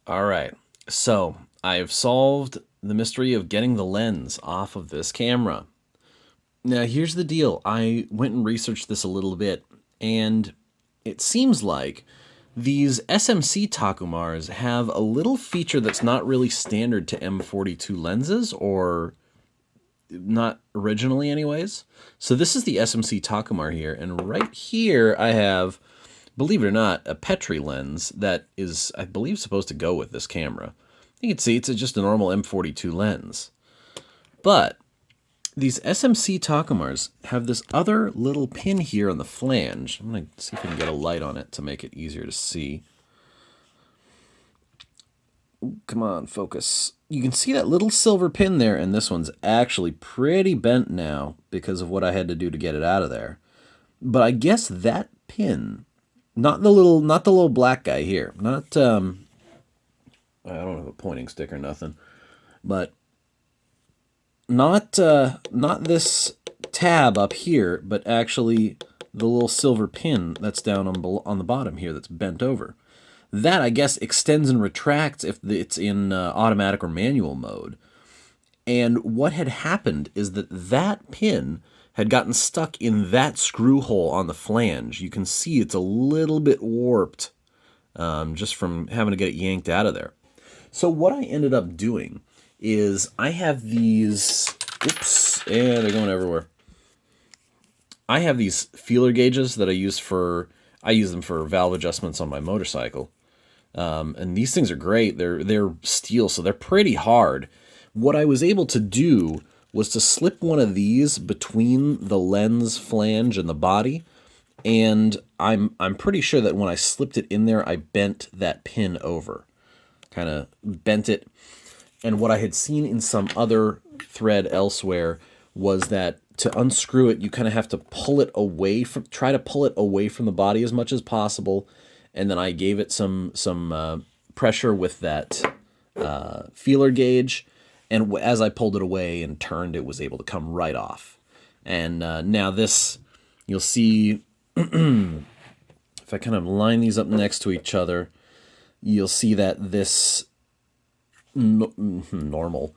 All right, so I've solved the mystery of getting the lens off of this camera. Now, here's the deal. I went and researched this a little bit, and it seems like these SMC Takumars have a little feature that's not really standard to M42 lenses, or not originally anyways. So this is the SMC Takumar here, and right here I have, believe it or not, a Petri lens that is, I believe, supposed to go with this camera. You can see it's just a normal M42 lens. But these SMC Takumars have this other little pin here on the flange. I'm going to see if I can get a light on it to make it easier to see. Ooh, come on, focus. You can see that little silver pin there, and this one's actually pretty bent now because of what I had to do to get it out of there. But I guess that pin, not the little black guy here, not I don't have a pointing stick or nothing, but not this tab up here, but actually the little silver pin that's down on the bottom here that's bent over. That, I guess, extends and retracts if it's in automatic or manual mode. And what had happened is that pin had gotten stuck in that screw hole on the flange. You can see it's a little bit warped just from having to get it yanked out of there. So what I ended up doing is I have these, oops, yeah, they're going everywhere. I have these feeler gauges that I use them for valve adjustments on my motorcycle. And these things are great. They're steel, so they're pretty hard. What I was able to do was to slip one of these between the lens flange and the body, and I'm pretty sure that when I slipped it in there, I bent that pin over, kind of bent it. And what I had seen in some other thread elsewhere was that to unscrew it, you kind of have to pull it away try to pull it away from the body as much as possible. And then I gave it some pressure with that feeler gauge. And as I pulled it away and turned, it was able to come right off. And now this, you'll see, if I kind of line these up next to each other, you'll see that this normal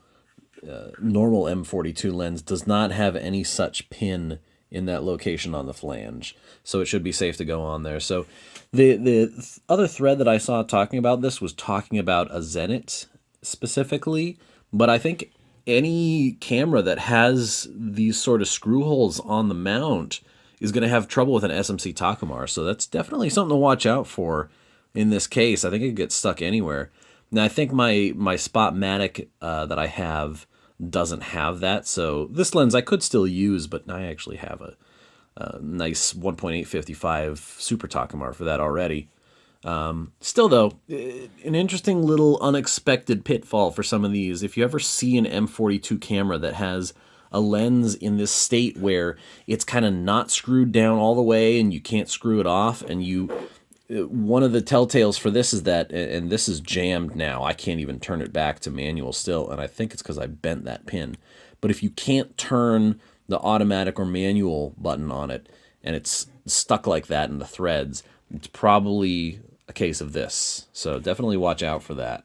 M42 lens does not have any such pin in that location on the flange, so it should be safe to go on there. So the other thread that I saw talking about this was talking about a Zenit specifically, but I think any camera that has these sort of screw holes on the mount is going to have trouble with an SMC Takumar, so that's definitely something to watch out for in this case. I think it gets stuck anywhere. Now, I think my Spotmatic that I have doesn't have that, so this lens I could still use, but I actually have a nice 1.855 Super Takumar for that already. Still, though, an interesting little unexpected pitfall for some of these. If you ever see an M42 camera that has a lens in this state where it's kind of not screwed down all the way and you can't screw it off, and one of the telltales for this is that, and this is jammed now, I can't even turn it back to manual still, and I think it's because I bent that pin. But if you can't turn the automatic or manual button on it, and it's stuck like that in the threads, it's probably a case of this. So definitely watch out for that.